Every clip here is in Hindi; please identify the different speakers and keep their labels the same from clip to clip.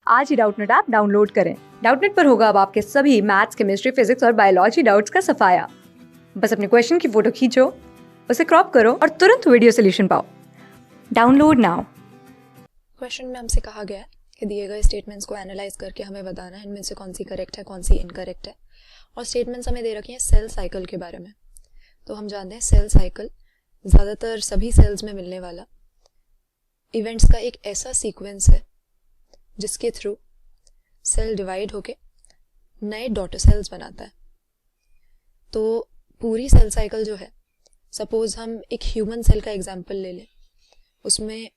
Speaker 1: आज ही डाउटनेट ऐप डाउनलोड करें। डाउटनेट पर होगा अब आपके सभी मैथ्स, केमिस्ट्री, फिजिक्स और बायोलॉजी डाउट्स का सफाया। बस अपने क्वेश्चन की फोटो खींचो, उसे क्रॉप करो और तुरंत वीडियो सोल्यूशन पाओ। Download now.
Speaker 2: क्वेश्चन में हमसे कहा गया है कि दिए गए स्टेटमेंट्स को एनालाइज करके हमें बताना है इनमें से कौन सी करेक्ट है, कौन सी इनकरेक्ट है। और स्टेटमेंट्स हमें दे रखी हैं सेल साइकिल के बारे में। तो हम जानते हैं सेल साइकिल ज़्यादातर सभी सेल्स में मिलने वाला इवेंट्स का एक ऐसा सीक्वेंस है जिसके थ्रू सेल डिवाइड होके नए डॉटर सेल्स बनाता है। तो पूरी सेल साइकिल जो है, सपोज हम एक ह्यूमन सेल का एग्जांपल ले लें, उसमें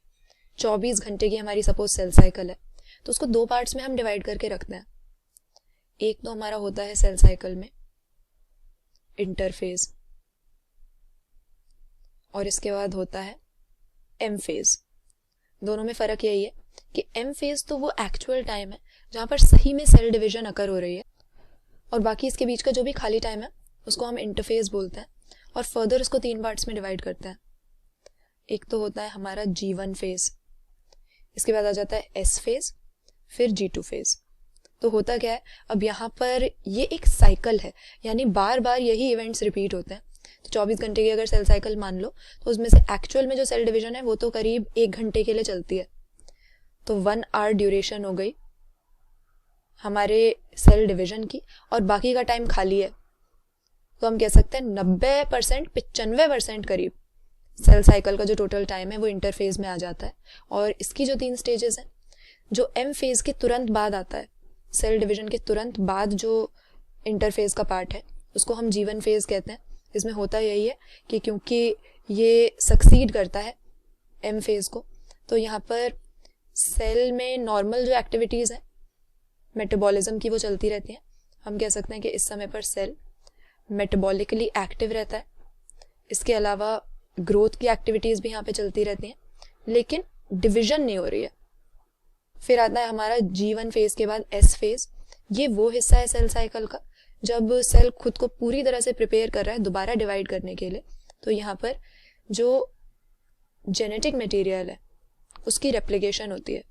Speaker 2: 24 घंटे की हमारी सपोज सेल साइकिल है, तो उसको दो पार्ट्स में हम डिवाइड करके रखते हैं। एक तो हमारा होता है सेल साइकिल में इंटरफेज, और इसके बाद होता है एम फेज। दोनों में फर्क यही है कि एम फेज तो वो एक्चुअल टाइम है जहां पर सही में सेल डिवीजन अकर हो रही है, और बाकी इसके बीच का जो भी खाली टाइम है उसको हम इंटरफेज बोलते हैं। और फर्दर उसको 3 पार्ट्स में डिवाइड करते हैं। एक तो होता है हमारा G1 फेज, इसके बाद आ जाता है S फेज, फिर G2 फेज। तो होता क्या है, अब यहाँ पर ये एक साइकिल है, यानी बार बार यही इवेंट्स रिपीट होते हैं। तो 24 घंटे की अगर सेल साइकिल मान लो, तो उसमें से एक्चुअल में जो सेल डिवीजन है वो तो करीब 1 घंटे के लिए चलती है। तो 1 आवर ड्यूरेशन हो गई हमारे सेल डिवीजन की, और बाकी का टाइम खाली है। तो हम कह सकते हैं 90%, 95% करीब सेल साइकिल का जो टोटल टाइम है वो इंटरफेज में आ जाता है। और इसकी जो 3 स्टेजेस हैं, जो एम फेज के तुरंत बाद आता है, सेल डिवीजन के तुरंत बाद जो इंटरफेज का पार्ट है उसको हम G1 फेज कहते हैं। इसमें होता यही है कि क्योंकि ये सक्सीड करता है एम फेज को, तो यहाँ पर सेल में नॉर्मल जो एक्टिविटीज़ हैं मेटाबॉलिज्म की वो चलती रहती हैं। हम कह सकते हैं कि इस समय पर सेल मेटाबॉलिकली एक्टिव रहता है। इसके अलावा ग्रोथ की एक्टिविटीज़ भी यहाँ पे चलती रहती हैं, लेकिन डिवीजन नहीं हो रही है। फिर आता है हमारा G1 फेज के बाद S फेज। ये वो हिस्सा है सेल साइकिल का जब सेल खुद को पूरी तरह से प्रिपेयर कर रहा है दोबारा डिवाइड करने के लिए। तो यहाँ पर जो जेनेटिक मटेरियल है उसकी रेप्लिकेशन होती है।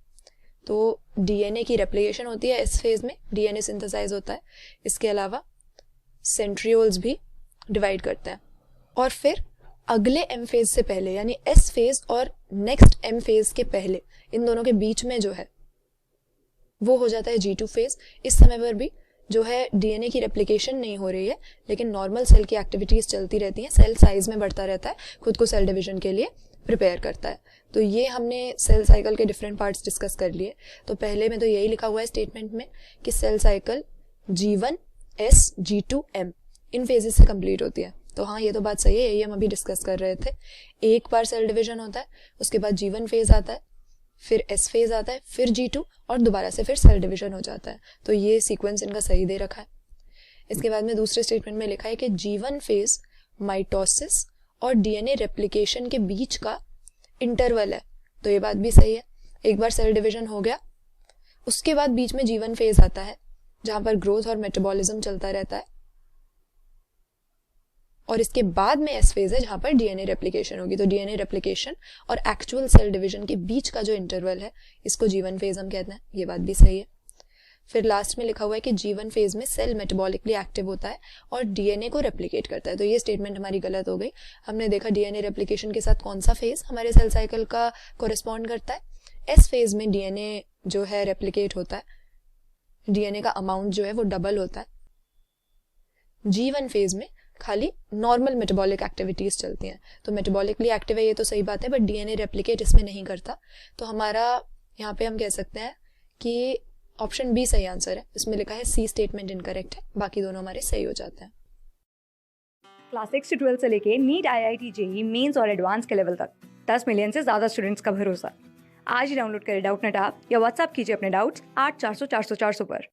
Speaker 2: तो DNA की रेप्लिकेशन होती है इस फेज में, DNA सिंथेसाइज होता है। इसके अलावा सेंट्रियोल्स भी डिवाइड करते हैं। और फिर अगले एम फेज से पहले, यानी S फेज और नेक्स्ट एम फेज के पहले, इन दोनों के बीच में जो है वो हो जाता है G2 फेज। इस समय पर भी जो है DNA की रेप्लिकेशन नहीं हो रही है, लेकिन नॉर्मल सेल की एक्टिविटीज चलती रहती हैं। सेल साइज में बढ़ता रहता है, खुद को सेल डिवीजन के लिए प्रिपेयर करता है। तो ये हमने सेल साइकिल के डिफरेंट पार्ट्स डिस्कस कर लिए। तो पहले में तो यही लिखा हुआ है स्टेटमेंट में कि cell cycle G1, S, G2, M इन फेजेस से कंप्लीट होती है। तो हाँ, ये तो बात सही है, यही हम अभी डिस्कस कर रहे थे। एक बार सेल डिवीजन होता है, उसके बाद G1 फेज आता है, फिर S फेज आता है, फिर G2, और दोबारा से फिर सेल डिवीजन हो जाता है। तो ये सीक्वेंस इनका सही दे रखा है। इसके बाद में दूसरे स्टेटमेंट में लिखा है कि G1 फेज माइटोसिस और DNA रेप्लिकेशन के बीच का इंटरवल है। तो ये बात भी सही है। एक बार सेल डिवीजन हो गया, उसके बाद बीच में G1 फेज आता है जहां पर ग्रोथ और मेटाबॉलिज्म चलता रहता है, और इसके बाद में S फेज है जहां पर DNA रेप्लिकेशन होगी। तो DNA रेप्लिकेशन और एक्चुअल सेल डिवीजन के बीच का जो इंटरवल है इसको G1 फेज हम कहते हैं। ये बात भी सही है। फिर लास्ट में लिखा हुआ है कि G1 फेज में सेल मेटाबॉलिकली एक्टिव होता है और DNA को रेप्लिकेट करता है। तो ये स्टेटमेंट हमारी गलत हो गई। हमने देखा DNA रेप्लिकेशन के साथ कौन सा फेज हमारे सेल साइकिल का कोरिस्पॉन्ड करता है। S फेज में DNA जो है रेप्लिकेट होता है, DNA का अमाउंट जो है वो डबल होता है। G1 फेज में खाली नॉर्मल मेटाबॉलिक एक्टिविटीज चलती हैं। तो मेटाबॉलिकली एक्टिव है ये तो सही बात है, बट DNA रेप्लिकेट इसमें नहीं करता। तो हमारा यहाँ पे हम कह सकते हैं कि ऑप्शन बी सही आंसर है। इसमें लिखा है C स्टेटमेंट इनकरेक्ट है, बाकी दोनों हमारे सही हो जाते हैं।
Speaker 1: क्लास 6 से 12 से लेके नीट, IIT, JEE मेंस और एडवांस के लेवल तक 10 मिलियन से ज्यादा स्टूडेंट्स का भरोसा। आज ही डाउनलोड करें डाउटनेट ऐप या व्हाट्सएप कीजिए अपने डाउट्स 8400 400 400 पर।